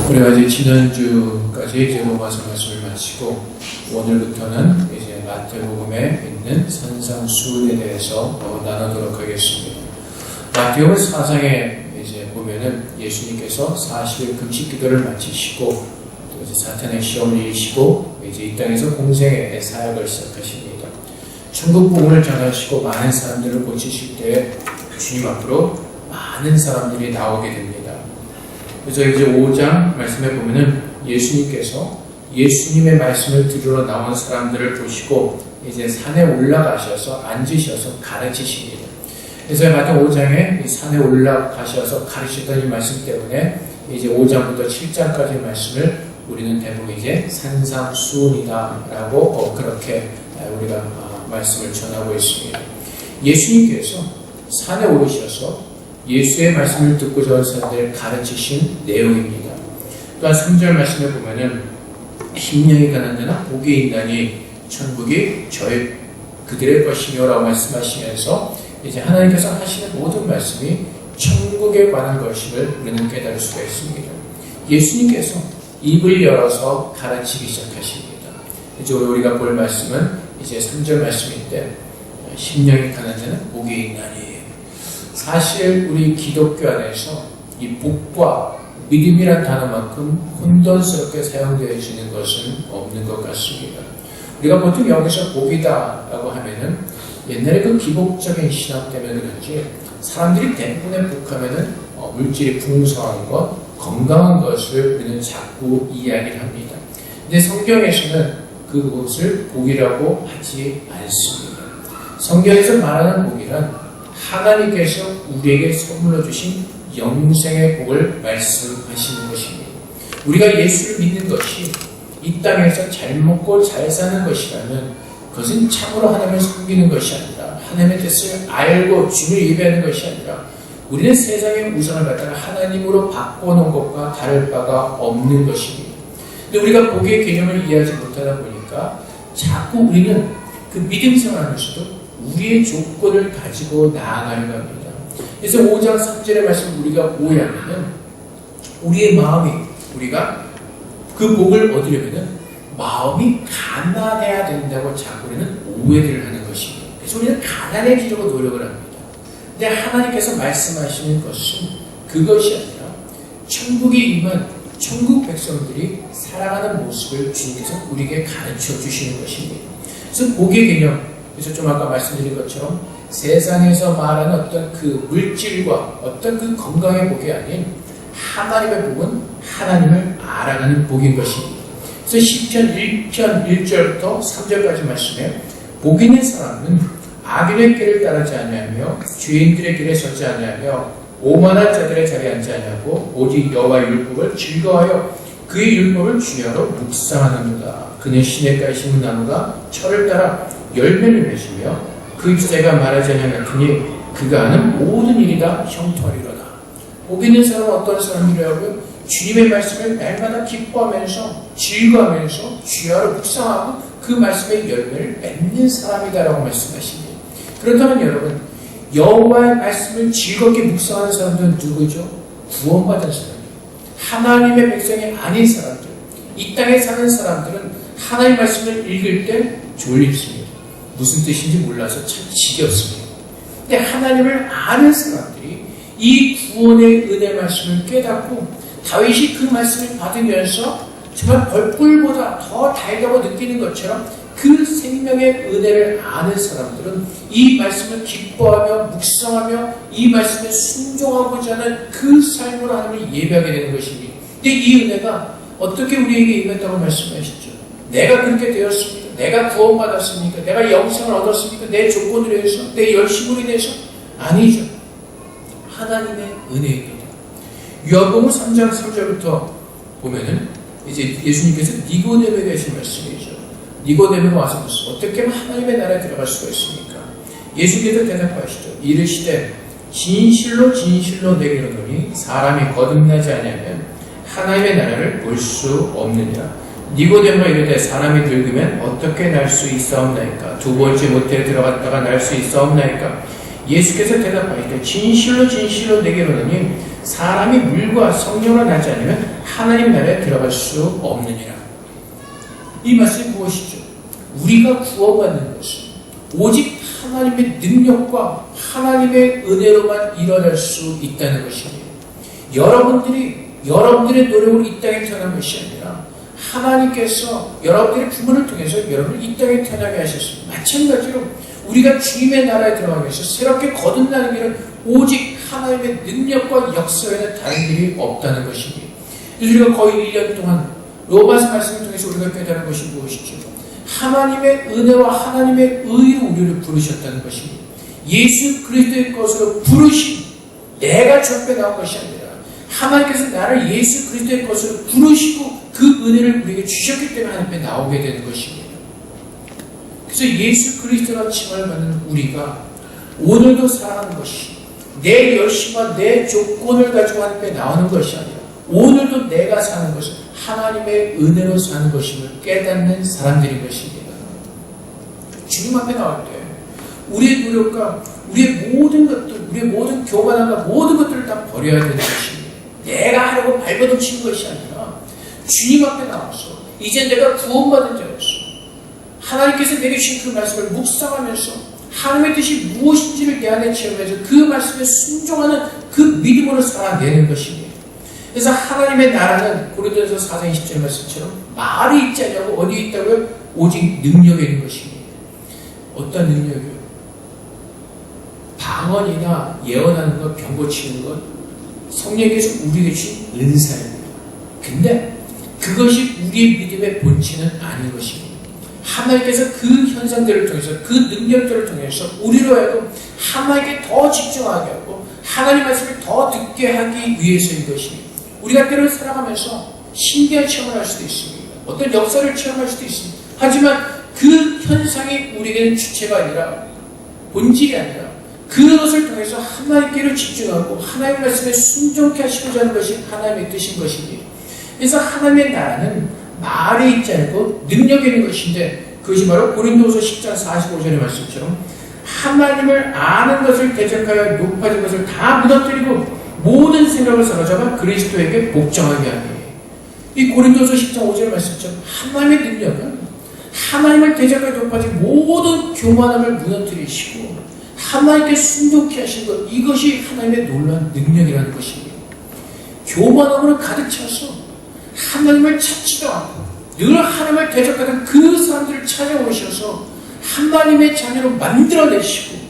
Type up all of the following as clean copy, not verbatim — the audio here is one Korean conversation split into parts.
우리가 이제 지난주까지 이제 로마서 말씀을 마치고 오늘부터는 이제 마태복음에 있는 산상수훈에 대해서 나누도록 하겠습니다. 마태복음 4장에 이제 보면은 예수님께서 40일 금식 기도를 마치시고 또 이제 사탄의 시험을 이기시고 이제 이 땅에서 공생의 사역을 시작하십니다. 천국 복음을 전하시고 많은 사람들을 고치실 때 주님 앞으로 많은 사람들이 나오게 됩니다. 그래서 이제 5장 말씀에 보면은 예수님께서 예수님의 말씀을 들으러 나온 사람들을 보시고 이제 산에 올라가셔서 앉으셔서 가르치십니다. 그래서 마태 5장에 산에 올라가셔서 가르치던 이 말씀 때문에 이제 5장부터 7장까지 말씀을 우리는 대부분 이제 산상수훈이다라고 그렇게 우리가 말씀을 전하고 있습니다. 예수님께서 산에 오르셔서 예수의 말씀을 듣고자 온 사람들을 가르치신 내용입니다. 또한 3절 말씀에 보면은 심령이 가난한 자는 복이 있나니 천국이 그들의 것이며 라고 말씀하시면서 이제 하나님께서 하시는 모든 말씀이 천국에 관한 것임을 우리는 깨달을 수가 있습니다. 예수님께서 입을 열어서 가르치기 시작하십니다. 이제 우리가 볼 말씀은 이제 3절 말씀인데 심령이 가난한 자는 복이 있나니, 사실 우리 기독교 안에서 이 복과 믿음이란 단어만큼 혼돈스럽게 사용되어지는 것은 없는 것 같습니다. 우리가 보통 여기서 복이다라고 하면은 옛날에 그 기복적인 신앙 때문에 그런지 사람들이 대부분의 복하면은 물질이 풍성한 것, 건강한 것을 우리는 자꾸 이야기를 합니다. 근데 성경에서는 그것을 복이라고 하지 않습니다. 성경에서 말하는 복이란 하나님께서 우리에게 선물로 주신 영생의 복을 말씀하시는 것입니다. 우리가 예수를 믿는 것이 이 땅에서 잘 먹고 잘 사는 것이라면 그것은 참으로 하나님을 섬기는 것이 아니라 하나님의 뜻을 알고 주를 예배하는 것이 아니라 우리는 세상의 우상을 갖다가 하나님으로 바꿔놓은 것과 다를 바가 없는 것입니다. 근데 우리가 복의 개념을 이해하지 못하다 보니까 자꾸 우리는 그 믿음 생활하면서도 우리의 조건을 가지고 나아가려고 합니다. 그래서 5장 3절의 말씀 우리가 오해하면은 우리의 마음이, 우리가 그 복을 얻으려면은 마음이 가난해야 된다고 자꾸 우리는 오해를 하는 것입니다. 그래서 우리는 가난해지려고 노력을 합니다. 근데 하나님께서 말씀하시는 것은 그것이 아니라 천국이 임한 천국 백성들이 살아가는 모습을 주님께서 우리에게 가르쳐 주시는 것입니다. 그래서 복의 개념, 그래서 좀 아까 말씀드린 것처럼 세상에서 말하는 어떤 그 물질과 어떤 그 건강의 복이 아닌 하나님의 복은 하나님을 알아가는 복인 것입니다. 그래서 시편 1편 1절부터 3절까지 말씀에 복 있는 사람은 악인의 길을 따르지 아니하며 죄인들의 길에 서지 아니하며 오만한 자들의 자리에 앉지 아니하고 오직 여호와의 율법을 즐거워하여 그의 율법을 주야로 묵상하는도다. 그는 시냇가에 심은 나무가 철을 따라 열매를 맺으며 그 잎새가 마르지 아니하였으니 그가 하는 모든 일이 다 형통하리로다. 복 있는 사람은 어떤 사람이라고요? 주님의 말씀을 날마다 기뻐하면서 즐거워하면서 주야로 묵상하고 그 말씀의 열매를 맺는 사람이다라고 말씀하십니다. 그렇다면 여러분, 여호와의 말씀을 즐겁게 묵상하는 사람들은 누구죠? 구원받은 사람이에요. 하나님의 백성이 아닌 사람들, 이 땅에 사는 사람들은 하나님의 말씀을 읽을 때 졸립습니다. 무슨 뜻인지 몰라서 참 지겹습니다. 근데 하나님을 아는 사람들이 이 구원의 은혜 말씀을 깨닫고 다윗이 그 말씀을 받으면서 정말 벌꿀보다 더 달다고 느끼는 것처럼 그 생명의 은혜를 아는 사람들은 이 말씀을 기뻐하며 묵상하며 이 말씀에 순종하고자 하는 그 삶으로 하나님을 예배하게 되는 것입니다. 근데 이 은혜가 어떻게 우리에게 임했다고 말씀하시죠? 내가 그렇게 되었습니다. 내가 구원받았습니까? 내가 영생을 얻었습니까? 내 조건으로 해서? 내 열심으로 인해서? 아니죠. 하나님의 은혜입니다. 요한복음 3장 3절부터 보면은 이제 예수님께서 니고데모에게 하신 말씀이죠. 니고데모가 와서 묻습니다. 어떻게 하면 하나님의 나라에 들어갈 수가 있습니까? 예수께서 대답하시죠. 이르시되 진실로 진실로 내게 이르노니 사람이 거듭나지 아니하면 하나님의 나라를 볼 수 없느니라. 니고데모가 이르되 사람이 늙으면 어떻게 날 수 있사옵나이까? 두 번째 모태에 들어갔다가 날 수 있사옵나이까? 예수께서 대답하시되 진실로 진실로 내게 이르노니 사람이 물과 성령으로 나지 않으면 하나님 나라에 들어갈 수 없느니라. 이 말씀이 무엇이죠? 우리가 구원받는 것은 오직 하나님의 능력과 하나님의 은혜로만 일어날 수 있다는 것입니다. 여러분들의 노력으로 이 땅에 태어난 것이 아니라 하나님께서 여러분들의 부모를 통해서 여러분을 이 땅에 태어나게 하셨습니다. 마찬가지로 우리가 주님의 나라에 들어가기 위해서 새롭게 거듭나는 길은 오직 하나님의 능력과 역사 외에는 다른 길이 없다는 것입니다. 우리가 거의 1년 동안 로마서 말씀을 통해서 우리가 깨달은 것이 무엇이죠? 하나님의 은혜와 하나님의 의로 우리를 부르셨다는 것입니다. 예수 그리스도의 것으로 부르신 내가 적게 나온 것이 아니라 하나님께서 나를 예수 그리스도의 것으로 부르시고 그 은혜를 우리에게 주셨기 때문에 하나님 앞에 나오게 되는 것입니다. 그래서 예수 그리스도라 칭을 받는 우리가 오늘도 살아가는 것이 내 열심과 내 조건을 가지고 하나님 앞에 나오는 것이 아니라 오늘도 내가 사는 것은 하나님의 은혜로 사는 것임을 깨닫는 사람들인 것입니다. 주님 앞에 나올 때 우리의 노력과 우리의 모든 것들, 우리의 모든 교만함과 모든 것들을 다 버려야 되는 것입니다. 내가 하려고 발버둥 치는 것이 아니라 주님 앞에 나와서 이제 내가 구원받은 자로서 하나님께서 내게 주신 그 말씀을 묵상하면서 하나님의 뜻이 무엇인지를 내 안에 체험해서 그 말씀에 순종하는 그 믿음으로 살아내는 것입니다. 그래서 하나님의 나라는 고린도전서 4장 20절 말씀처럼 말이 있지 않냐고 어디에 있다고요? 오직 능력에 있는 것입니다. 어떤 능력이요? 방언이나 예언하는 것, 병 고치는 것, 성령께서 우리에게 주신 은사입니다. 근데 그것이 우리의 믿음의 본질은 아닌 것입니다. 하나님께서 그 현상들을 통해서 그 능력들을 통해서 우리로 하여금 하나님께 더 집중하게 하고 하나님 말씀을 더 듣게 하기 위해서인 것입니다. 우리가 때로 살아가면서 신기한 체험을 할 수도 있습니다. 어떤 역사를 체험할 수도 있습니다. 하지만 그 현상이 우리에게는 주체가 아니라 본질이 아니라 그것을 통해서 하나님께로 집중하고 하나님의 말씀에 순종케 하시고자 하는 것이 하나님의 뜻인 것입니다. 그래서 하나님의 나라는 말에 있지 않고 능력이 있는 것인데 그것이 바로 고린도후서 10장 45절의 말씀처럼 하나님을 아는 것을 대적하여 높아진 것을 다 무너뜨리고 모든 생각을 사로잡아 그리스도에게 복종하게 하니 이 고린도서 10장 5절 말씀처럼 하나님의 능력은 하나님을 대적하여 높아진 모든 교만함을 무너뜨리시고 하나님께 순종케 하신 것 이것이 하나님의 놀라운 능력이라는 것입니다. 교만함으로 가득 차서 하나님을 찾지도 않고 늘 하나님을 대적하는 그 사람들을 찾아오셔서 하나님의 자녀로 만들어내시고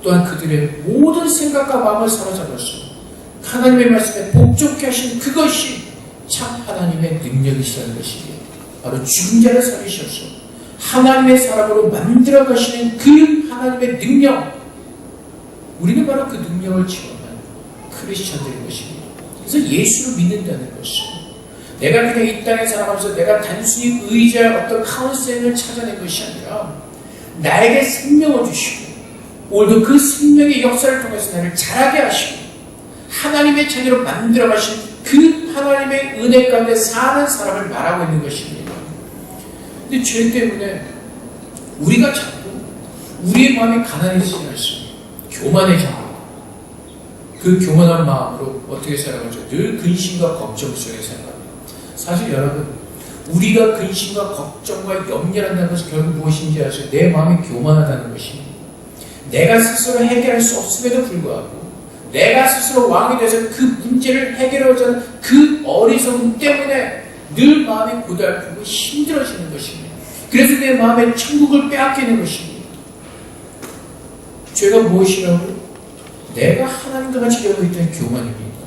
또한 그들의 모든 생각과 마음을 사로잡아서 하나님의 말씀에 복종케 하신 그것이 참 하나님의 능력이시라는 것이에요. 바로 죽은 자를 살리셔서 하나님의 사람으로 만들어 가시는 그 하나님의 능력 우리는 바로 그 능력을 체험한 크리스천들인 것입니다. 그래서 예수를 믿는다는 것은 내가 그냥 이 땅에 살아가면서 내가 단순히 의지할 어떤 카운셀링을 찾아낸 것이 아니라 나에게 생명을 주시고 오늘도 그 생명의 역사를 통해서 나를 자라게 하시고 하나님의 자녀로 만들어 가신 그 하나님의 은혜 가운데 사는 사람을 말하고 있는 것입니다. 근데 죄 때문에 우리가 자꾸 우리의 마음이 가난해지지 않습니다. 교만해집니다. 그 교만한 마음으로 어떻게 살아가죠? 늘 근심과 걱정 속에 살아갑니다. 사실 여러분 우리가 근심과 걱정과 염려한다는 것은 결국 무엇인지 아세요? 내 마음이 교만하다는 것입니다. 내가 스스로 해결할 수 없음에도 불구하고 내가 스스로 왕이 돼서 그 문제를 해결하고자 하는 그 어리석음 때문에 늘 마음이 고달프고 힘들어지는 것입니다. 그래서 내 마음에 천국을 빼앗기는 것입니다. 죄가 무엇이라고? 내가 하나님과 같이 되고 있던 교만입니다.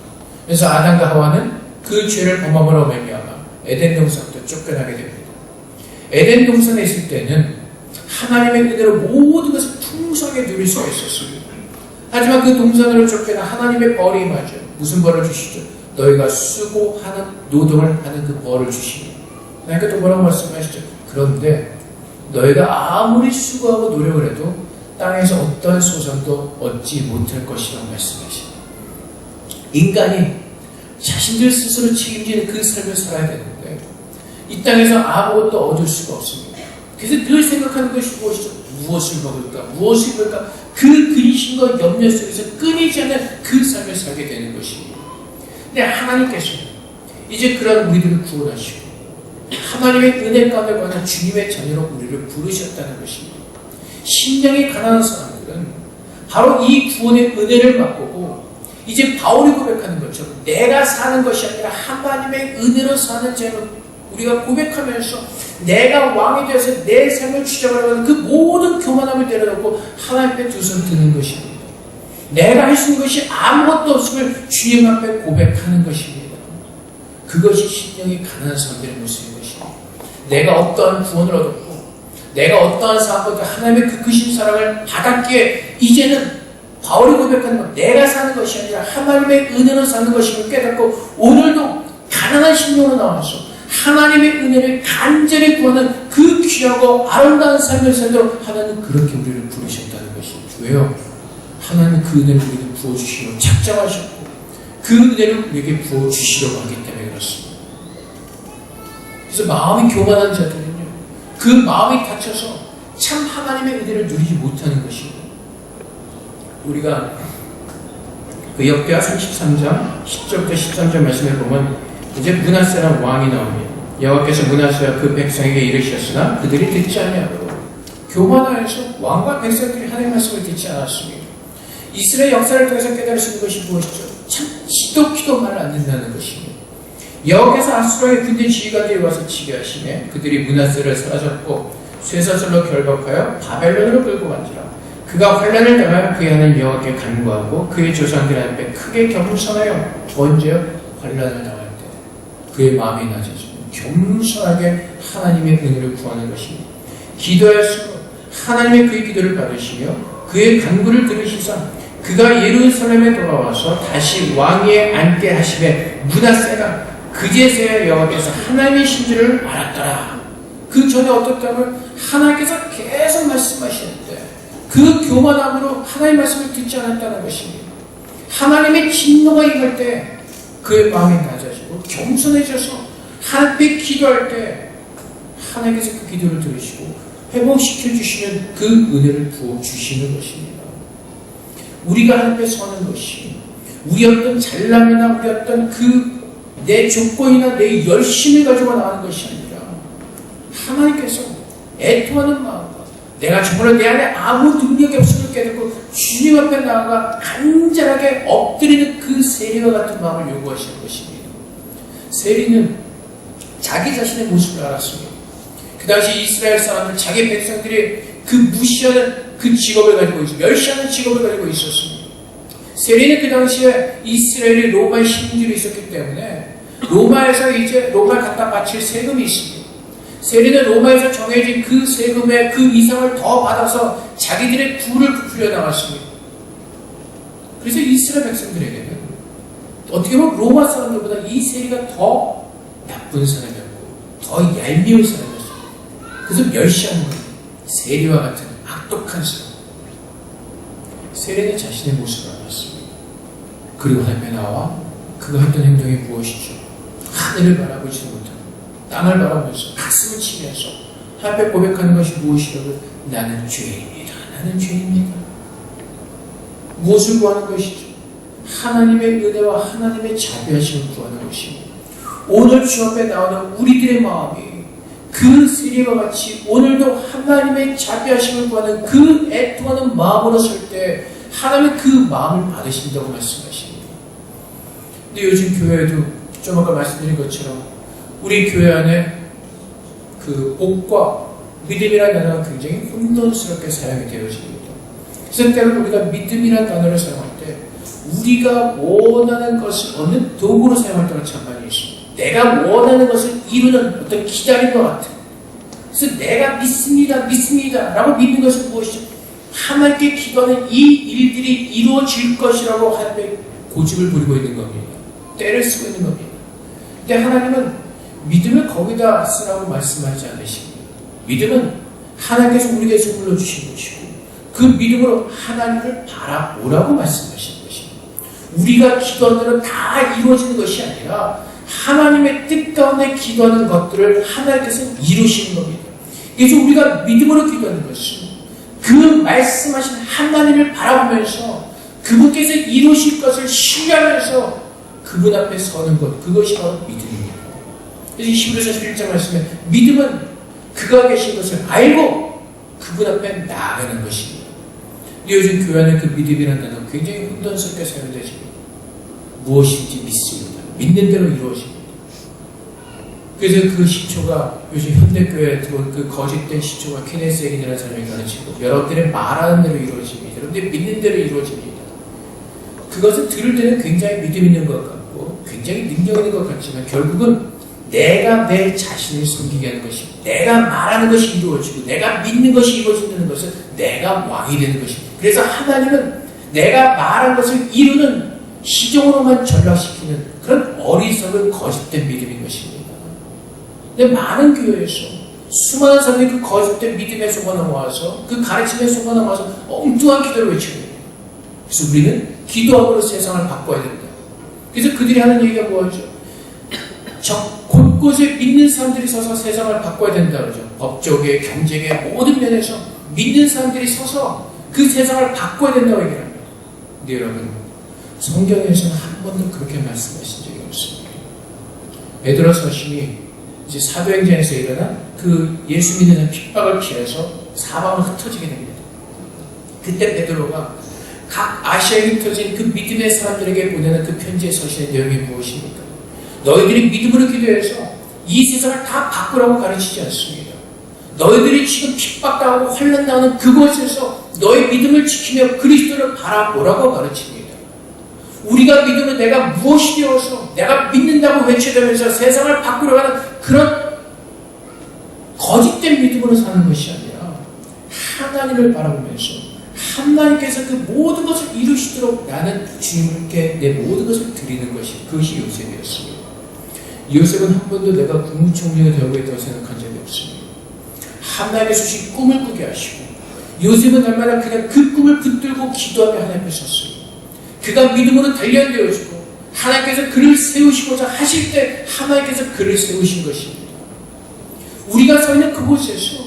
그래서 아담과 하와는 그 죄를 범함으로 말미암아 에덴 동산부터 쫓겨나게 됩니다. 에덴 동산에 있을 때는 하나님의 은혜로 모든 것을 풍성하게 누릴 수가 있었습니다. 하지만 그 동산으로 쫓겨나 하나님의 벌이 임하죠. 무슨 벌을 주시죠? 너희가 수고하는 노동을 하는 그 벌을 주십니다. 그러니까 또 뭐라고 말씀하시죠? 그런데 너희가 아무리 수고하고 노력을 해도 땅에서 어떠한 소산도 얻지 못할 것이라고 말씀하십니다. 인간이 자신들 스스로 책임지는 그 삶을 살아야 되는데 이 땅에서 아무것도 얻을 수가 없습니다. 그래서 늘 생각하는 것이 무엇이죠? 무엇을 먹을까? 무엇을 입을까? 그 근심과 염려 속에서 끊이지 않는 그 삶을 살게 되는 것입니다. 근데 하나님께서 이제 그런 우리들을 구원하시고 하나님의 은혜 가운데 관한 주님의 자녀로 우리를 부르셨다는 것입니다. 심령이 가난한 사람들은 바로 이 구원의 은혜를 맛보고 이제 바울이 고백하는 것처럼 내가 사는 것이 아니라 하나님의 은혜로 사는 자로 우리가 고백하면서 내가 왕이 되어서 내 삶을 주장하는 그 모든 교만함을 내려놓고 하나님 앞에 두 손 드는 것입니다. 내가 할 수 있는 것이 아무것도 없음을 주님 앞에 고백하는 것입니다. 그것이 심령이 가난한 사람들의 모습인 것입니다. 내가 어떠한 구원을 얻었고 내가 어떠한 사람보다 하나님의 그 크신 사랑을 받았기에 이제는 바울이 고백하는 것 내가 사는 것이 아니라 하나님의 은혜로 사는 것임을 깨닫고 오늘도 가난한 심령으로 나와서 하나님의 은혜를 간절히 구하는 그 귀하고 아름다운 삶을 살도록 하나님은 그렇게 우리를 부르셨다는 것입니다. 왜요? 하나님은 그 은혜를 우리에게 부어주시고 작정하셨고 그 은혜를 우리에게 부어주시려고 하기 때문에 그렇습니다. 그래서 마음이 교만한 자들은요, 그 마음이 닫혀서 참 하나님의 은혜를 누리지 못하는 것입니다. 우리가 그 역대하 33장 10절부터 13절 말씀을 보면 이제 므낫세라는 왕이 나옵니다. 여호와께서 므낫세와 그 백성에게 이르셨으나 그들이 듣지 아니하고 교만하여서 왕과 백성들이 하나님의 말씀을 듣지 않았습니다. 이스라엘 역사를 통해서 깨달을 수 있는 것이 무엇이죠? 참 지독히도 말 안 된다는 것입니다. 여호와께서 아수라의 군대 지휘관들이 와서 치게 하시매 그들이 므낫세를 사라졌고 쇠사슬로 결박하여 바벨론으로 끌고 간지라. 그가 환난을 당하여 그의 하나님 여호와께 간구하고 그의 조상들 앞에 크게 겸손하여 언제요? 환난을 당할 때 그의 마음이 낮아지고 겸손하게 하나님의 은혜를 구하는 것입니다. 기도하였으므로 하나님의 그의 기도를 받으시며 그의 간구를 들으시사 그가 예루살렘에 돌아와서 다시 왕위에 앉게 하시되 므낫세가 그제서야 여호와께서 하나님의 신주를 알았더라. 그 전에 어떻다면 하나님께서 계속 말씀하시는데 그 교만함으로 하나님의 말씀을 듣지 않았다는 것입니다. 하나님의 진노가 임할 때 그의 마음이 낮아지고 겸손해져서 하나님 앞에 기도할 때 하나님께서 그 기도를 들으시고 회복시켜 주시는 그 은혜를 부어 주시는 것입니다. 우리가 하나님 앞에 서는 것이 우리 어떤 잘남이나 우리 어떤 그 내 조건이나 내 열심을 가지고 나오는 것이 아니라 하나님께서 애통하는 마음과 내가 정말 내 안에 아무 능력이 없음을 깨닫고 주님 앞에 나아가 간절하게 엎드리는 그 세리와 같은 마음을 요구하시는 것입니다. 세리는 자기 자신의 모습을 알았습니다. 그 당시 이스라엘 사람들, 자기 백성들이 그 무시하는 그 직업을 가지고 있었고 멸시하는 직업을 가지고 있었습니다. 세리는 그 당시에 이스라엘이 로마의 식민지로 있었기 때문에 로마에서 이제 로마에 갖다 바칠 세금이 있습니다. 세리는 로마에서 정해진 그 세금의 그 이상을 더 받아서 자기들의 부를 부풀려 나갔습니다. 그래서 이스라엘 백성들에게는 어떻게 보면 로마 사람들보다 이 세리가 더 나쁜 사람이었고 더 얄미운 사람이었습니다. 그래서 멸시하는 거예요. 세리와 같은 악독한 사람. 세리는 자신의 모습을 알았습니다. 그리고 하나님에 나와 그가 했던 행동이 무엇이죠? 하늘을 바라보지 못하고 땅을 바라보면서 가슴을 치면서 하나님 앞에 고백하는 것이 무엇이라고? 나는 죄인이다. 나는 죄인이다. 무엇을 구하는 것이죠? 하나님의 은혜와 하나님의 자비하심을 구하는 것입니다. 오늘 주 앞에 나오는 우리들의 마음이 그 세리와 같이 오늘도 하나님의 자비하심을 구하는 그 애통하는 마음으로 설 때 하나님은 그 마음을 받으신다고 말씀하십니다. 근데 요즘 교회에도 좀 아까 말씀드린 것처럼 우리 교회 안에 그 복과 믿음이라는 단어가 굉장히 혼돈스럽게 사용이 되어집니다. 그래서 때로는 우리가 믿음이라는 단어를 사용할 때 우리가 원하는 것을 얻는 도구로 사용할 때가 참 많이 있습니다. 내가 원하는 것을 이루는 어떤 기다림과 같은. 그래서 내가 믿습니다 라고 믿는 것은 무엇이죠? 하나님께 기도하는 이 일들이 이루어질 것이라고 하나님의 고집을 부리고 있는 겁니다. 때를 쓰고 있는 겁니다. 근데 하나님은 믿음을 거기다 쓰라고 말씀하지 않으십니다. 믿음은 하나님께서 우리에게 선물로 주신 것이고 그 믿음으로 하나님을 바라보라고 말씀하시는 것입니다. 우리가 기도하는 대로 다 이루어지는 것이 아니라 하나님의 뜻 가운데 기도하는 것들을 하나님께서 이루시는 겁니다. 그래서 우리가 믿음으로 기도하는 것은 그 말씀하신 하나님을 바라보면서 그분께서 이루실 것을 신뢰하면서 그분 앞에 서는 것, 그것이 바로 믿음입니다. 그래서 히브리서 11장 말씀에 믿음은 그가 계신 것을 알고 그분 앞에 나아가는 것입니다. 요즘 교회 안에 그 믿음이라는 단어 굉장히 혼돈스럽게 사용되지만 무엇인지 믿습니다. 믿는 대로 이루어집니다. 그래서 그 10초가 요즘 현대교회에 들어온 그 거짓된 10초가 케네스 에긴이라는 사람이 가르치고 여러분들의 말하는 대로 이루어집니다. 여러분들이 믿는 대로 이루어집니다. 그것은 들을 때는 굉장히 믿음 있는 것 같고 굉장히 능력 있는 것 같지만 결국은 내가 내 자신을 섬기게 하는 것이, 내가 말하는 것이 이루어지고 내가 믿는 것이 이루어진다는 것은 내가 왕이 되는 것입니다. 그래서 하나님은 내가 말한 것을 이루는 시종으로만 전락시키는 그런 어리석은 거짓된 믿음인 것입니다. 근데 많은 교회에서 수많은 사람들이 그 거짓된 믿음에 속아 넘어와서 그 가르침에 속아 넘어와서 엉뚱한 기도를 외치는 거예요. 그래서 우리는 기도함으로 세상을 바꿔야 된다. 그래서 그들이 하는 얘기가 뭐죠? 곳곳에 믿는 사람들이 서서 세상을 바꿔야 된다 그러죠. 법적에, 경제계 모든 면에서 믿는 사람들이 서서 그 세상을 바꿔야 된다고 얘기합니다. 근데 여러분, 성경에서는 한 번도 그렇게 말씀하신 적이 없습니다. 베드로 서신이 이제 사도행전에서 일어난 그 예수 믿는 사람 핍박을 피해서 사방을 흩어지게 됩니다. 그때 베드로가 각 아시아에 흩어진 그 믿음의 사람들에게 보내는 그 편지의 서신의 내용이 무엇입니까? 너희들이 믿음으로 기도해서 이 세상을 다 바꾸라고 가르치지 않습니다. 너희들이 지금 핍박당하고 환난당하는 그곳에서 너희 믿음을 지키며 그리스도를 바라보라고 가르칩니다. 우리가 믿으면 내가 무엇이 되어서 내가 믿는다고 외쳐대면서 세상을 바꾸려 하는 그런 거짓된 믿음으로 사는 것이 아니라 하나님을 바라보면서 하나님께서 그 모든 것을 이루시도록 나는 주님께 내 모든 것을 드리는 것이, 그것이 요셉이었습니다. 요셉은 한 번도 내가 국무총리가 되어보겠다고 생각한 적이 없습니다. 하나님께서 주신 꿈을 꾸게 하시고 요셉은 날마다 그냥 그 꿈을 붙들고 기도하며 하나님 앞에 섰습니다. 그가 믿음으로 단련되어지고 하나님께서 그를 세우시고자 하실 때 하나님께서 그를 세우신 것입니다. 우리가 서 있는 그곳에서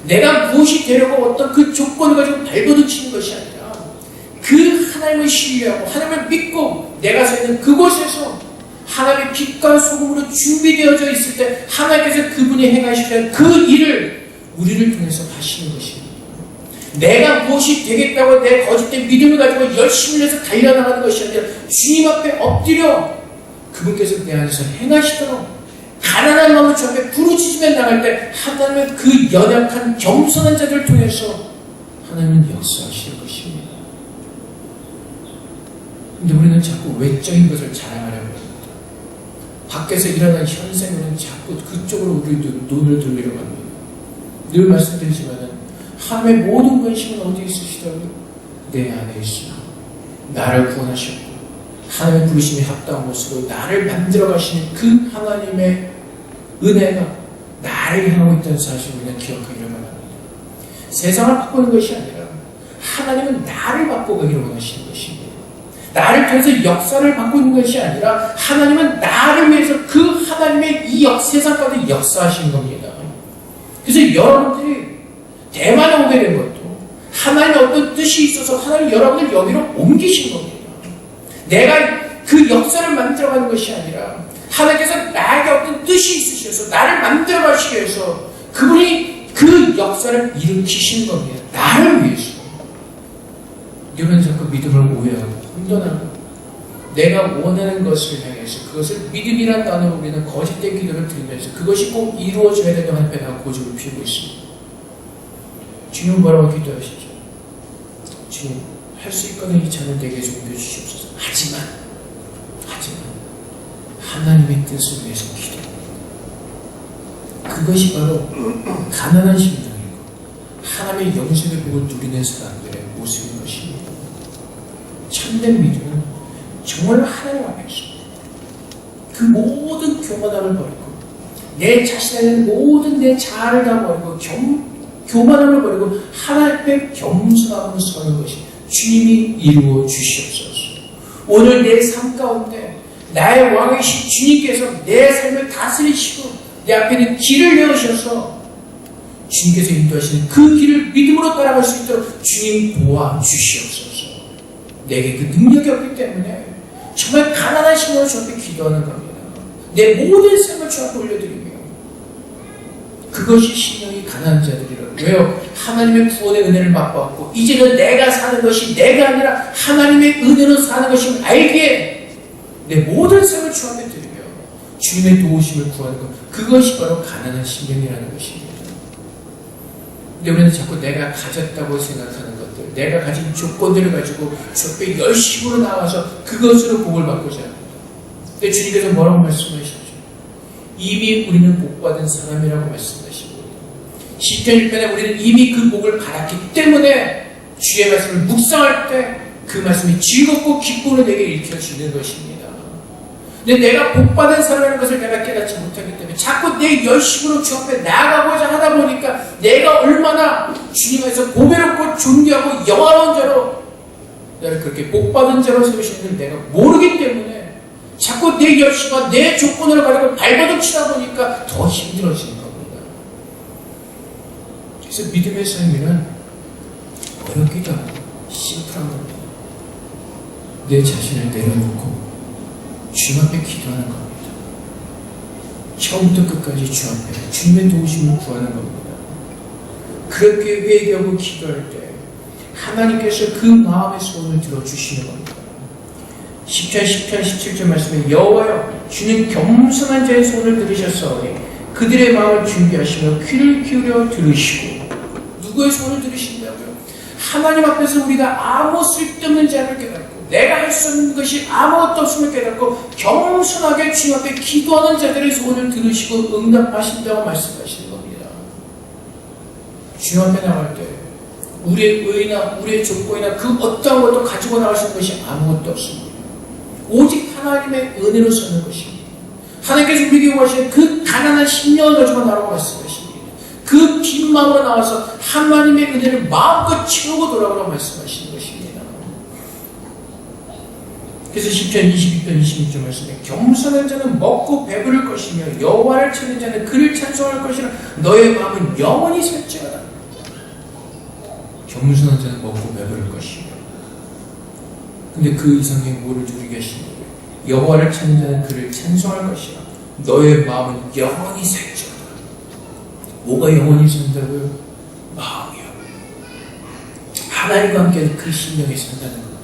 내가 무엇이 되려고 어떤 그 조건을 가지고 발버둥치는 것이 아니라 그 하나님을 신뢰하고 하나님을 믿고 내가 서 있는 그곳에서 하나님의 빛과 소금으로 준비되어져 있을 때 하나님께서 그분이 행하시는 그 일을 우리를 통해서 하시는 것입니다. 내가 무엇이 되겠다고 내 거짓된 믿음을 가지고 열심히 해서 달려나가는 것이 아니라 주님 앞에 엎드려 그분께서 내 안에서 행하시도록 가난한 마음을 주 앞에 부르짖으며 나갈 때 하나님은 그 연약한 겸손한 자들을 통해서 하나님은 역사하실 것입니다. 근데 우리는 자꾸 외적인 것을 자랑하려고 합니다. 밖에서 일어나는 현상은 자꾸 그쪽으로 우리 눈을 돌리려고 합니다. 늘 말씀드리지만은 하나님의 모든 관심은 어디에 있으시다고요? 내 안에 있으나 나를 구원하셨고 하나님의 부르심에 합당한 모습으로 나를 만들어 가시는 그 하나님의 은혜가 나를 향하고 있다는 사실을 우리는 기억하기를 바랍니다. 세상을 바꾸는 것이 아니라 하나님은 나를 바꿔가기를 원하시는 것입니다. 나를 통해서 역사를 바꾸는 것이 아니라 하나님은 나를 위해서 그 하나님의 이 세상 가운데 역사하시는 겁니다. 그래서 여러분들이 대만에 오게 된 것도 하나님의 어떤 뜻이 있어서 하나님 여러분을 여기로 옮기신 겁니다. 내가 그 역사를 만들어가는 것이 아니라 하나님께서 나에게 어떤 뜻이 있으셔서 나를 만들어 가시기 위해서 그분이 그 역사를 일으키시는 겁니다. 나를 위해서. 이런 자꾸 믿음을 오해하고 혼돈하고 내가 원하는 것을 향해서 그것을 믿음이란 단어로 우리는 거짓된 기도를 드리면서 그것이 꼭 이루어져야 되는 한편에 고집을 피우고 있습니다. 주님 뭐라고 기도하시죠? 주님 할 수 있거든 이 잔을 내게 좀 옮겨주시옵소서. 하지만 하나님의 뜻을 위해서 기도합니다. 그것이 바로 가난한 심정이고 하나님의 영생의 복을 누리는 사람들의 모습인 것입니다. 참된 믿음은 정말 하나님 앞에서 그 모든 교만함을 버리고 내 자신에 대한 모든 내 자아를 다 버리고 교만함을 버리고 하나님 앞에 겸손함으로 서는 것이 주님이 이루어 주시옵소서. 오늘 내 삶 가운데 나의 왕이신 주님께서 내 삶을 다스리시고 내 앞에 있는 길을 내으셔서 주님께서 인도하시는 그 길을 믿음으로 따라갈 수 있도록 주님 도와주시옵소서. 내게 그 능력이 없기 때문에 정말 가난한 심령으로 주 앞에 기도하는 겁니다. 내 모든 삶을 주 앞에 올려드리며 그것이 심령이 가난한 자들이라고. 왜요? 하나님의 구원의 은혜를 맛보았고 이제는 내가 사는 것이 내가 아니라 하나님의 은혜로 사는 것임을 알기에 내 모든 삶을 주 앞에 드리며 주님의 도우심을 구하는 것, 그것이 바로 가난한 심령이라는 것입니다. 근데 우리는 자꾸 내가 가졌다고 생각하는 것들, 내가 가진 조건들을 가지고 주 앞에 열심으로 나와서 그것으로 복을 받고자 합니다. 근데 주님께서 뭐라고 말씀하시죠? 이미 우리는 복받은 사람이라고 말씀하시고 시편 1편에 우리는 이미 그 복을 받았기 때문에 주의 말씀을 묵상할 때 그 말씀이 즐겁고 기쁨으로 내게 읽혀지는 것입니다. 근데 내가 복받은 사람이라는 것을 내가 깨닫지 못하기 때문에 자꾸 내 열심으로 주 앞에 나아가고자 하다 보니까 내가 얼마나 주님 안에서 보배롭고 존귀하고 영화로운 자로 나를 그렇게 복받은 자로 세우시는 걸 내가 모르기 때문에 자꾸 내 열심과 내 조건으로 가려고 발버둥 치다 보니까 더 힘들어지는 겁니다. 그래서 믿음의 삶이란 어렵기도 하고 심플한 겁니다. 내 자신을 내려놓고 주님 앞에 기도하는 겁니다. 처음부터 끝까지 주 앞에 주님의 도우심을 구하는 겁니다. 그렇게 회개하고 기도할 때 하나님께서 그 마음의 소원을 들어주시는 겁니다. 10편 17절 말씀에 여호와여 주는 겸손한 자의 소원을 들으셨사오니 그들의 마음을 준비하시며 귀를 기울여 들으시고. 누구의 소원을 들으신다고요? 하나님 앞에서 우리가 아무 쓸데없는 자를 깨닫고 내가 할 수 없는 것이 아무것도 없음을 깨닫고 겸손하게 주님 앞에 기도하는 자들의 소원을 들으시고 응답하신다고 말씀하시는 겁니다. 주님 앞에 나갈 때 우리의 의나 우리의 조건이나 그 어떠한 것도 가지고 나갈 수 있는 것이 아무것도 없습니다. 오직 하나님의 은혜로 서는 것입니다. 하나님께서 우리에게 요구하시는 그 가난한 심령을 가지고 나라고 말씀하십니다. 그 빈 마음으로 나와서 하나님의 은혜를 마음껏 채우고 돌아오라고 말씀하시는 것입니다. 그래서 10편 22편 26절 말씀에 겸손한 자는 먹고 배부를 것이며 여호와를 찾는 자는 그를 찬송할 것이라 너의 마음은 영원히 살지어다. 겸손한 자는 먹고 배부를 것이며 근데 그 이상의 뭐를 누리게 하시는 거예요? 여호와를 찾는 자는 그를 찬송할 것이라 너의 마음은 영원히 살지어다. 뭐가 영원히 산다고요? 마음이요. 하나님과 함께 그 심령이 산다는 겁니다.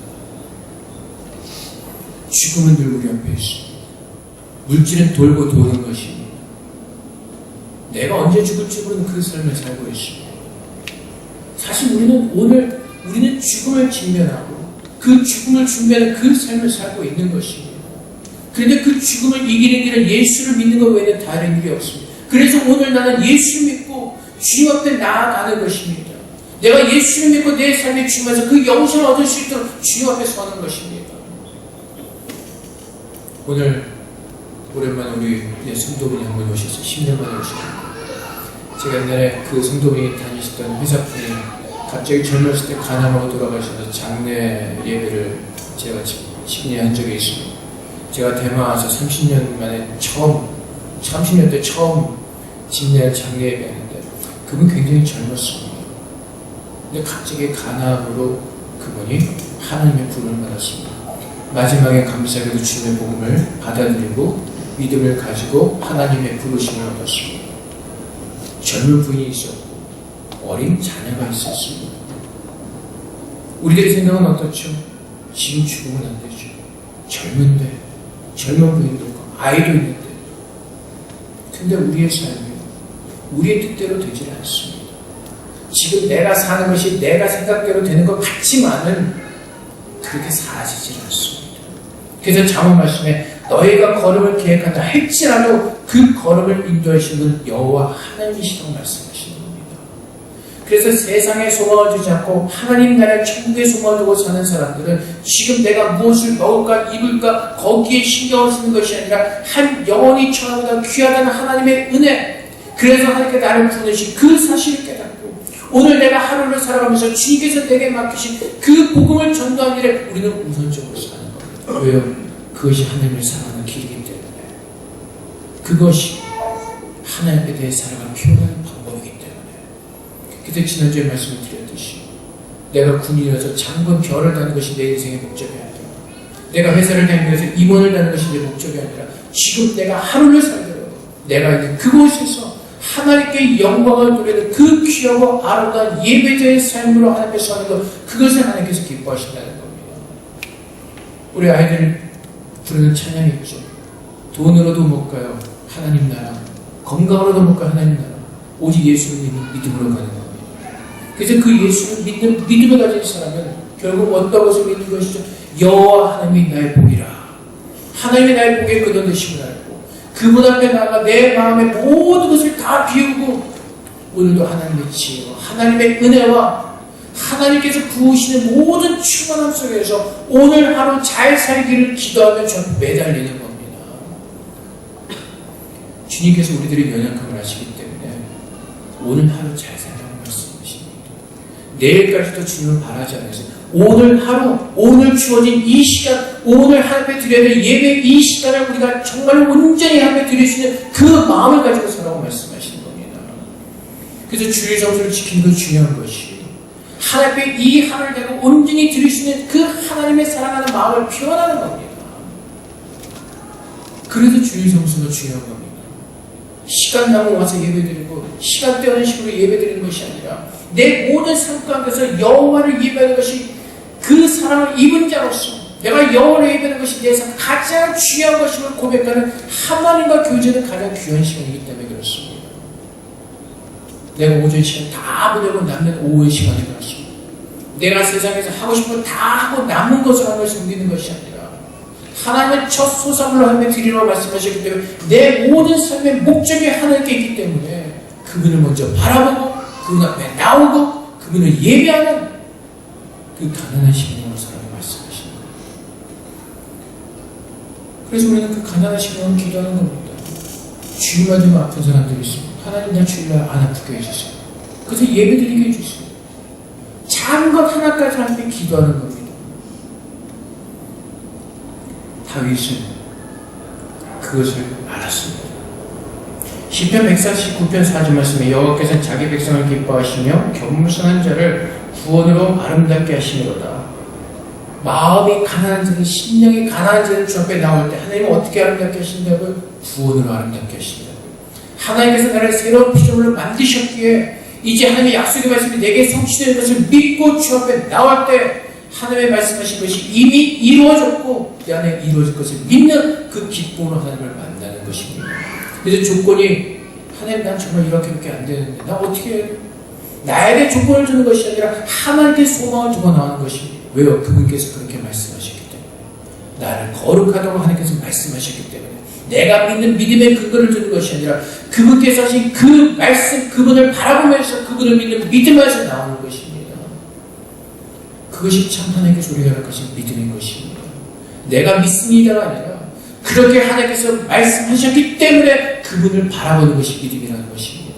죽음은 늘 우리 앞에 있습니다. 물질은 돌고 도는 것입니다. 내가 언제 죽을지 모르는 그 삶을 살고 있습니다. 사실 우리는 죽음을 직면하고 그 죽음을 준비하는 그 삶을 살고 있는 것입니다. 그런데 그 죽음을 이기는 길은 예수를 믿는 것 외에는 다른 길이 없습니다. 그래서 오늘 나는 예수를 믿고 주님 앞에 나아가는 것입니다. 내가 예수를 믿고 내 삶의 주님에서 그 영생을 얻을 수 있도록 주님 앞에 서는 것입니다. 오늘 오랜만에 우리 성도분이 한 분 오셨어요. 10년 만에 오셨어요. 제가 옛날에 그 성도분이 다니시던 회사분이 갑자기 젊었을 때 간암으로 돌아가셔서 장례 예배를 제가 심리한 적이 있습니다. 제가 대만 와서 30년 때 처음 장례 예배했는데 그분 굉장히 젊었습니다. 근데 갑자기 간암으로 그분이 하나님의 부름을 받았습니다. 마지막에 감사하게도 주님의 복음을 받아들이고 믿음을 가지고 하나님의 부르심을 얻었습니다. 젊은 부인이 있었고 어린 자녀가 있었습니다. 우리들의 생각은 어떻죠? 지금 죽으면 안 되죠. 젊은데 젊은 부인도 있고 아이도 있는데 근데 우리의 삶이 우리의 뜻대로 되질 않습니다. 지금 내가 사는 것이 내가 생각대로 되는 것 같지만은 그렇게 사라지질 않습니다. 그래서 잠언 말씀에 너희가 걸음을 계획한다 할지라도 그 걸음을 인도하시는 분 여호와 하나님이시라고 말씀하시는 겁니다. 그래서 세상에 소망을 두지 않고 하나님 나라의 천국에 소망을 두고 사는 사람들은 지금 내가 무엇을 먹을까 입을까 거기에 신경을 쓰는 것이 아니라 한 영원히 천하보다 귀하다는 하나님의 은혜, 그래서 하나님께 나를 부르신 그 사실을 깨닫고 오늘 내가 하루를 살아가면서 주님께서 내게 맡기신 그 복음을 전도하는 일에 우리는 우선적으로 사는 겁니다. 왜요? 그것이 하나님을 사랑하는 길이기 때문에, 그것이 하나님에 대해 살아가는 표현하는 방법이기 때문에 그때 지난주에 말씀을 드렸듯이 내가 군인이라서 장군 별을 다는 것이 내 인생의 목적이 아니라, 내가 회사를 다니기 위해서 임원을 다는 것이 내 목적이 아니라, 지금 내가 하루를 살더라도 내가 있는 그곳에서 하나님께 영광을 돌리는 그 귀하고 아름다운 예배자의 삶으로 하나님께 사는 것, 그것을 하나님께서 기뻐하신다는 겁니다. 우리 아이들 부르는 찬양이 있죠. 돈으로도 못 가요, 하나님 나라. 건강으로도 못 가요, 하나님 나라. 오직 예수를 믿음으로 가는 겁니다. 그래서 그 예수를 믿는 믿음을 가진 사람은 결국 어떤 것을 믿는 것이죠? 여호와 하나님이 나의 복이라. 하나님이 나의 복에 근원되심을 알고 그분 앞에 나가 내 마음의 모든 것을 다 비우고, 오늘도 하나님의 지혜와 하나님의 은혜와 하나님께서 부으시는 모든 충만함 속에서 오늘 하루 잘 살기를 기도하며 전 매달리는 겁니다. 주님께서 우리들의 연약함을 아시기 때문에 오늘 하루 잘 살라고 말씀하십니다. 내일까지도 주님을 바라지 않으세요. 오늘 하루, 오늘 주어진 이 시간, 오늘 하나님께 드려야 될 예배 이 시간을 우리가 정말 온전히 하나님께 드릴 수 있는 그 마음을 가지고 살라고 말씀하시는 겁니다. 그래서 주일 성수를 지키는 건 중요한 것이, 하나님께 이 하루를 내가 온전히 드릴 수 있는 그 하나님의 사랑하는 마음을 표현하는 겁니다. 그래서 주일 성수가 중요한 겁니다. 시간 나면 와서 예배드리고 시간 때우는 식으로 예배드리는 것이 아니라, 내 모든 삶 가운데서 여호와를 예배하는 것이 그 사랑을 입은 자로서 내가 여호와를 예배하는 것이 내 삶 가장 중요한 것임을 고백하는 하나님과 교제는 가장 귀한 시간이기 때문에 그렇습니다. 내가 오전 시간 다 보내고 남는 오후의 시간이 그렇습니다. 내가 세상에서 하고 싶은 거 다 하고 남은 것을 하는 것을 우기는 것이 아니라, 하나님의 첫 소산물로 하나님께 드리라고 말씀하셨기 때문에 내 모든 삶의 목적이 하나님께 있기 때문에 그분을 먼저 바라보고 그분 앞에 나오고 그분을 예배하는 그 가난한 심령으로 살라고 말씀하십니다. 그래서 우리는 그 가난한 심령을 기도하는 겁니다. 주일날 좀 아픈 사람들이 있습니다. 하나님 나 주일날 안 아프게 해주세요. 그래서 예배드리게 해주세요. 작은 것 하나까지 하나님께 기도하는 겁니다. 다윗은 그것을 알았습니다. 시편 149편 4절 말씀에 여호와께서는 자기 백성을 기뻐하시며 겸손한 자를 구원으로 아름답게 하시미로다. 마음이 가난한 자들, 심령이 가난한 자들 주 앞에 나올 때 하나님은 어떻게 아름답게 하신다고요? 구원으로 아름답게 하신다고요. 하나님께서 나를 새로운 피조물로 만드셨기에 이제 하나님의 약속의 말씀이 내게 성취되는 것을 믿고 주 앞에 나올 때 하나님의 말씀하신 것이 이미 이루어졌고 내 안에 이루어질 것을 믿는 그 기쁨으로 하나님을 만나는 것입니다. 그래서 조건이, 하나님 난 정말 이렇게밖에 안 되는데 나 어떻게 해야 돼? 나에게 조건을 주는 것이 아니라 하나님께 소망을 두고 나오는 것입니다. 왜요? 그분께서 그렇게 말씀하셨기 때문에, 나를 거룩하다고 하나님께서 말씀하셨기 때문에, 내가 믿는 믿음의 근거를 두는 것이 아니라 그분께서 하신 그 말씀, 그분을 바라보면서 그분을 믿는 믿음에서 나오는 것입니다. 그것이 참 하나님께서 우리가 허락하신 믿음인 것입니다. 내가 믿습니다가 아니라 그렇게 하나님께서 말씀하셨기 때문에 그분을 바라보는 것이 믿음이라는 것입니다.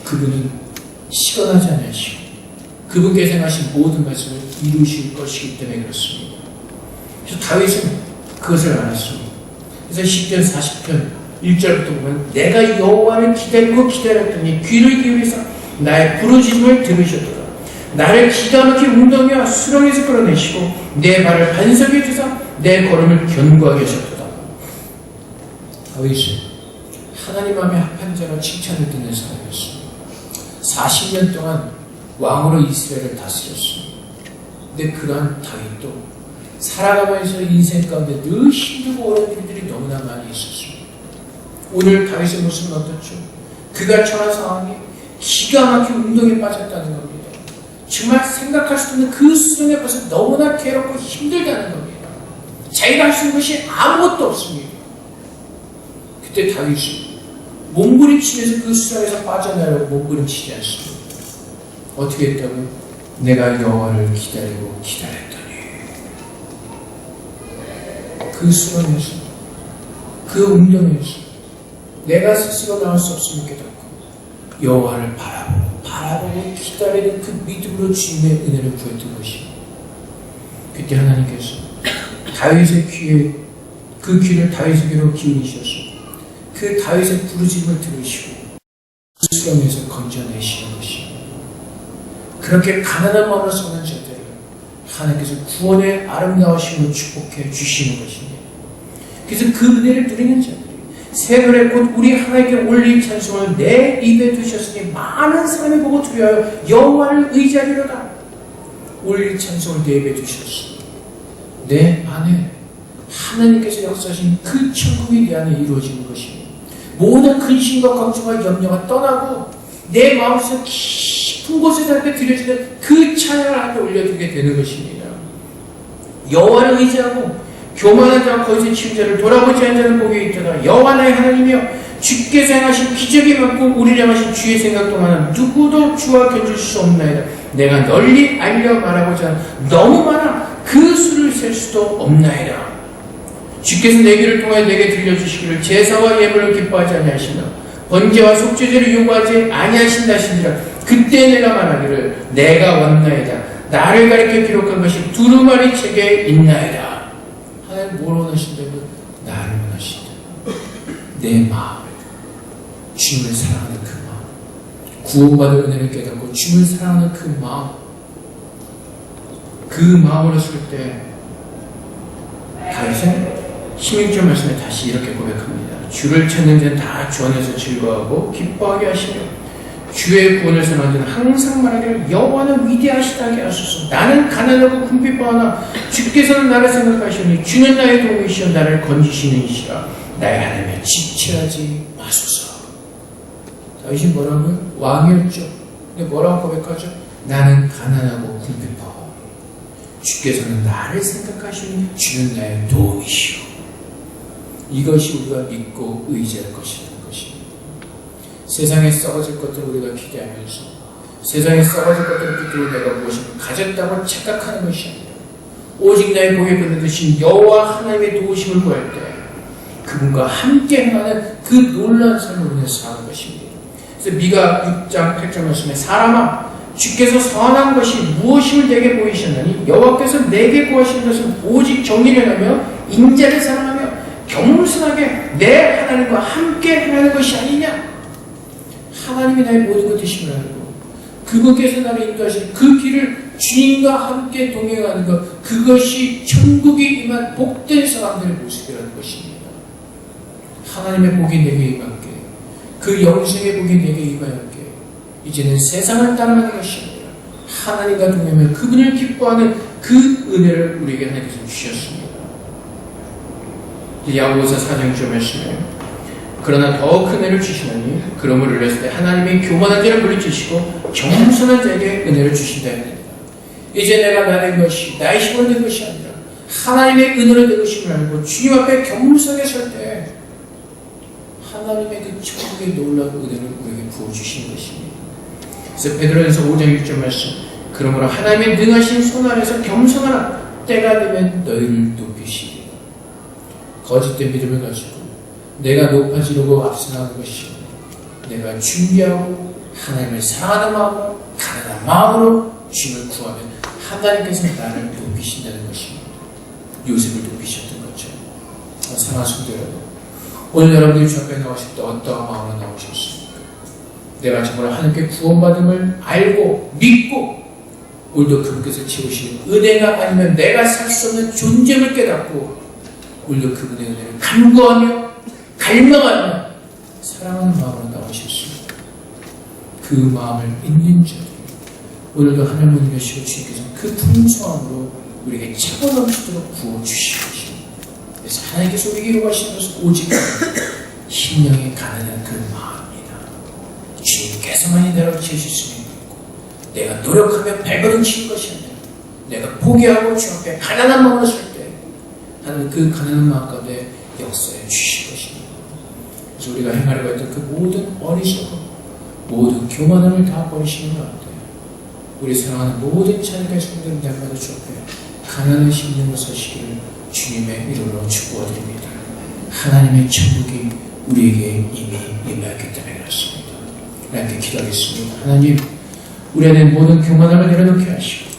그분은 시건하지 않으시고 그분께서 행하신 모든 말씀을 이루실 것이기 때문에 그렇습니다. 그래서 다윗은 그것을 알았습니다. 그래서 시편 40편 1절부터 보면 내가 여호와를 기다리고 기다렸더니 귀를 기울이사 나의 부르짖음을 들으셨도다. 나를 기가 막힌 웅덩이와 수렁에서 끌어내시고 내 발을 반석에 두사 내 걸음을 견고하게 하셨도다. 다윗은 하나님 앞에 합한 자로 칭찬을 듣는 사람이었습니다. 40년 동안 왕으로 이스라엘을 다스렸습니다. 근데 그러한 다윗도 살아가면서 인생 가운데 늘 힘들고 어려운 일들이 너무나 많이 있었습니다. 오늘 다윗의 모습은 어떻죠? 그가 처한 상황이 기가 막힌 운동에 빠졌다는 겁니다. 정말 생각할 수 없는 그 수렁에 빠져 너무나 괴롭고 힘들다는 겁니다. 자기가 할 수 있는 것이 아무것도 없습니다. 그때 다윗은 몸부림치면서 그 수렁에서 빠져나려고 몸부림치지 않습니다. 어떻게 했다고요? 내가 여호와를 기다리고 기다렸더니 그 수렁에서, 그 운동에서 내가 스스로 나올 수 없음을 깨닫고 여호와를 바라보고 기다리는 그 믿음으로 주님의 은혜를 구했던 것입니다. 그때 하나님께서 다윗의 귀에, 그 귀를 다윗의 귀로 기울이셔서 그 다윗의 부르짖음을 들으시고 수렁에서 건져내시는 것입니다. 그렇게 가난한 마음으로 서는 자들을 하나님께서 구원의 아름다우심으로 축복해 주시는 것입니다. 그래서 그 은혜를 누리는 자들이 새 노래 곧 우리 하나님께 올릴 찬송을 내 입에 두셨으니 많은 사람이 보고 두려워 여호와를 의지하리로다. 올릴 찬송을 내 입에 두셨으니 내 안에 하나님께서 역사하신 그 천국이 내 안에 이루어지는 것입니다. 모든 근심과 걱정과 염려가 떠나고 내 마음속에 깊은 곳에 앞에 드려지는 그 찬양을 앞에 올려두게 되는 것입니다. 여호와를 의지하고 교만한 자와 거짓의 치운 자를 돌아보지 않는 자는 복이 있도다. 여호와 나의 하나님이여 주께서 행하신 기적이 많고 우리를 향하신 주의 생각도 많아 누구도 주와 견줄 수 없나이다. 내가 널리 알려 말하고자 하는 너무 많아 그 수를 셀 수도 없나이다. 주께서 내 귀를 통하여 내게 들려주시기를 제사와 예물을 기뻐하지 아니하시며 번제와 속죄제를 요구하지 아니하신다 하시니라. 그때 내가 말하기를 내가 왔나이다. 나를 가리켜 기록한 것이 두루마리 책에 있나이다. 하나님 뭘 원하신다면 나를 원하신다. 내 마음을 주님을 사랑하는 그 마음, 구원받을 은혜를 깨닫고 주님을 사랑하는 그 마음, 그 마음으로 쓸 때 다윗은 16절 말씀에 다시 이렇게 고백합니다. 주를 찾는 자는 다 주 안에서 즐거워하고 기뻐하게 하시며 주의 구원을 선하는 자는 항상 말하기를 여호와는 위대하시다 하게 하소서. 나는 가난하고 궁핍하오나 주께서는 나를 생각하시니 주는 나의 도움이시여 나를 건지시는 이시라. 나의 하나님에 지체하지 마소서. 다윗이 뭐라고요? 왕이었죠. 근데 뭐라고 고백하죠? 나는 가난하고 궁핍하오. 주께서는 나를 생각하시니 주는 나의 도움이시오. 이것이 우리가 믿고 의지할 것이라는 것입니다. 세상에 썩어질 것들을 우리가 기대하면서 세상에 썩어질 것들을 붙들고 내가 무엇을 가졌다고 착각하는 것이 아니라 오직 나의 복에 거느드신 여호와 하나님의 도우심을 구할 때 그분과 함께 행하는 그 놀라운 삶을 우리는 사는 것입니다. 그래서 미가 6장 8절 말씀에 사람아 주께서 선한 것이 무엇임을 내게 보이셨나니 여호와께서 내게 구하신 것은 오직 정의를 하며 인자를 사랑하며 겸손하게 내 하나님과 함께 행하는 것이 아니냐. 하나님이 나의 모든 것 되심을 알고 그분께서 나를 인도하신 그 길을 주님과 함께 동행하는 것, 그것이 천국이 임한 복된 사람들의 모습이라는 것입니다. 하나님의 복이 내게 임하게, 그 영생의 복이 내게 임하게 이제는 세상을 따라가는 것이 아니라 하나님과 동행하며 그분을 기뻐하는 그 은혜를 우리에게 하나님께서 주셨습니다. 야고보서 4장 6절 말씀에 그러나 더 큰 은혜를 주시나니 그러므로 이랬을 때 하나님이 교만한 자를 물리치시고 겸손한 자에게 은혜를 주신다 했습니다. 이제 내가 나된 것이 나의 힘으로 된 것이 아니라 하나님의 은혜로 된 것임을 알고 주님 앞에 겸손하게 설 때 하나님의 그 천국의 놀라운 은혜를 우리에게 부어주시는 것입니다. 그래서 베드로전서 5장 6절 말씀 그러므로 하나님의 능하신 손 아래서 겸손하라. 때가 되면 너희를 높이시리라. 거짓된 믿음을 가지고 내가 높아지려고 앞서나가는 것이 내가 준비하고 하나님을 사랑하는 마음으로 가난한 마음으로 주님을 구하면 하나님께서 나를 높이신다는 것입니다. 요셉을 높이셨던 것처럼. 사랑하는 성도 여러분, 오늘 여러분들이 주 앞에 나오실 때 어떠한 마음으로 나오셨습니까? 내가 정말 하나님께 구원받음을 알고 믿고 오늘도 그분께서 채우시는 은혜가 아니면 내가 살 수 없는 존재를 깨닫고 오늘도 그분의 은혜를 간구하며 갈망하며 사랑하는 마음으로 나오셨습니다. 그 마음을 있는 자들 오늘도 하나님을 믿으시고 주님께서 그 풍성함으로 우리에게 차고 넘치도록 부어주시는 것입니다. 그래서 하나님께서 우리에게 요구하시는 것은 오직 심령이 가난한 그 마음입니다. 주님께서만이 나를 채우실 수 있는 것이고 내가 노력하며 발버둥 치는 것이 아니라 내가 포기하고 주 앞에 가난한 마음으로 설 때 하나님 그 가난한 마음 가운데 역사해 주실 것입니다. 그래서 우리가 행하려고 했던 그 모든 어리석음, 모든 교만함을 다 버리시는 것 같아요. 우리 사랑하는 모든 자녀의 성도님 날마다 주 앞에 가난한 심령으로 서시기를 주님의 이름으로 축복드립니다. 하나님의 천국이 우리에게 이미 임하였기 때문에 그렇습니다. 하나님께 기도하겠습니다. 하나님, 우리 안에 모든 교만함을 내려놓게 하시고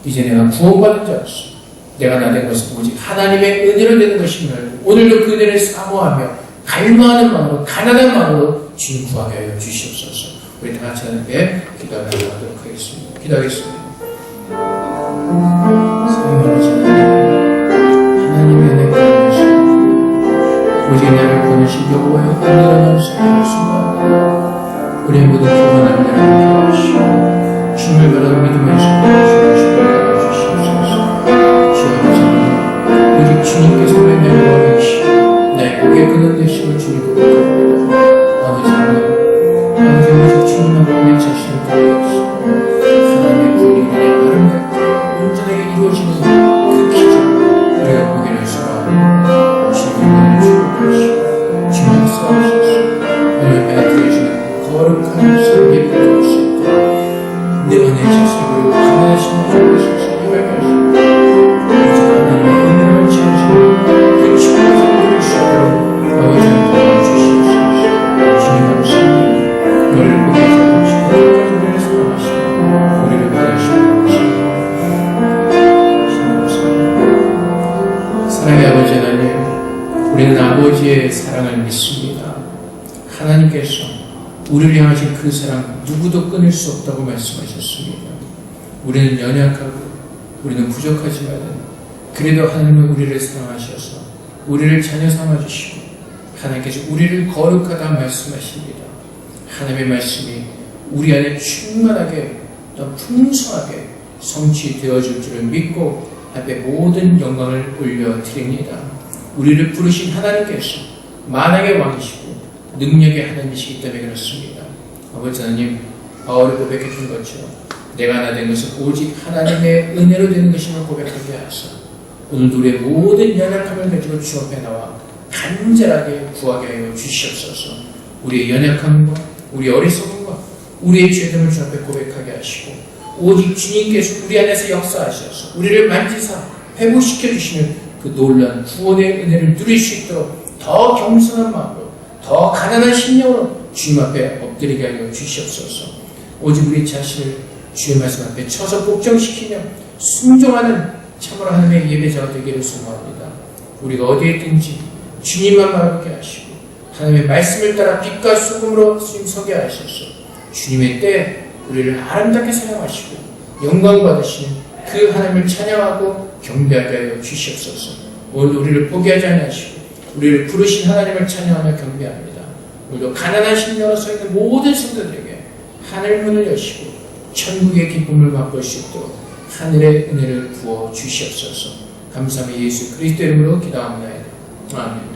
이제 내가 구원받은 자로서 내가 나된 것은 오직 하나님의 은혜로 되는 것임을 알고 오늘도 그 은혜를 사모하며 갈망하는 마음으로 가난한 마음으로 주님 구하게 하여 주시옵소서. 우리 다 같이 하나님께 기도하도록 하겠습니다. 기도하겠습니다. 하나님의 은혜 가운데서 오직 나를 보내신 여호와의 은혜로 생각할 수가 우리의 모든 피곤한 일을 함께 하시고 주님을 바라는 믿음의 손을 주시옵소서. 오직 주님께서만 영광이시고 나의 고개 끄는 되심을 주님 고백합니다. 아버지 하나님, 오직 주님만 내 자신을 드리겠습니다. 하나님의 분이 그냥 아름답게 온전하게 이루어지는 그 기적 우리가 보기를 소망합니다. 주님을 축복하시고 주님 역사하셔서 오늘 배드려주는 거룩한 삶의 복을 수 있도록 내 안에 자신을 가난하신 분을 위해서 힘을 가시고 하나님의 은혜를 채우시는 그 축복의 삶을 주시도록 아버지를 도와주시옵소서. 주님 감사합니다. 너를 보게 하시고 끝까지 우리를 사랑하시고 우리를 받으시고 감사합니다. 사랑의 아버지 하나님, 우리는 아버지의 사랑을 믿습니다. 하나님께서 우리를 향하신 그 사랑 누구도 끊을 수 없다고 말씀하셨습니다. 우리는 연약하고 우리는 부족하지만 그래도 하나님은 우리를 사랑하셔서 우리를 자녀 삼아주시고 하나님께서 우리를 거룩하다 말씀하십니다. 하나님의 말씀이 우리 안에 충만하게 또 풍성하게 성취되어질 줄을 믿고 앞에 모든 영광을 올려드립니다. 우리를 부르신 하나님께서 만왕의 왕이시고 능력의 하나님이시기 때문에 그렇습니다. 아버지 하나님, 바울이 고백했던 것처럼 내가 하나 된 것은 오직 하나님의 은혜로 되는 것임을 고백하게 하소서. 오늘도 우리의 모든 연약함을 가지고 주 앞에 나와 간절하게 구하게 하여 주시옵소서. 우리의 연약함과 우리의 어리석음과 우리의 죄됨을 주 앞에 고백하게 하시고 오직 주님께서 우리 안에서 역사하셔서 우리를 만지사 회복시켜 주시는 그 놀라운 구원의 은혜를 누릴 수 있도록 더 겸손한 마음으로 더 가난한 심령으로 주님 앞에 엎드리게 하여 주시옵소서. 오직 우리 자신을 주의 말씀 앞에 쳐서 복종시키며 순종하는 참으로 하나님의 예배자가 되기를 소망합니다. 우리가 어디에 있든지 주님만 바라보게 하시고 하나님의 말씀을 따라 빛과 소금으로 서게 하셔서 주님의 때에 우리를 아름답게 사용하시고 영광 받으시는 그 하나님을 찬양하고 경배하게 하여 주시옵소서. 오늘도 우리를 포기하지 않으시고 우리를 부르신 하나님을 찬양하며 경배합니다. 오늘도 가난한 심령으로 서 있는 모든 성도들에게 하늘 문을 여시고 천국의 기쁨을 맛볼 수 있도록 하늘의 은혜를 부어 주시옵소서. 감사하며 예수 그리스도 이름으로 기도합니다. 아멘.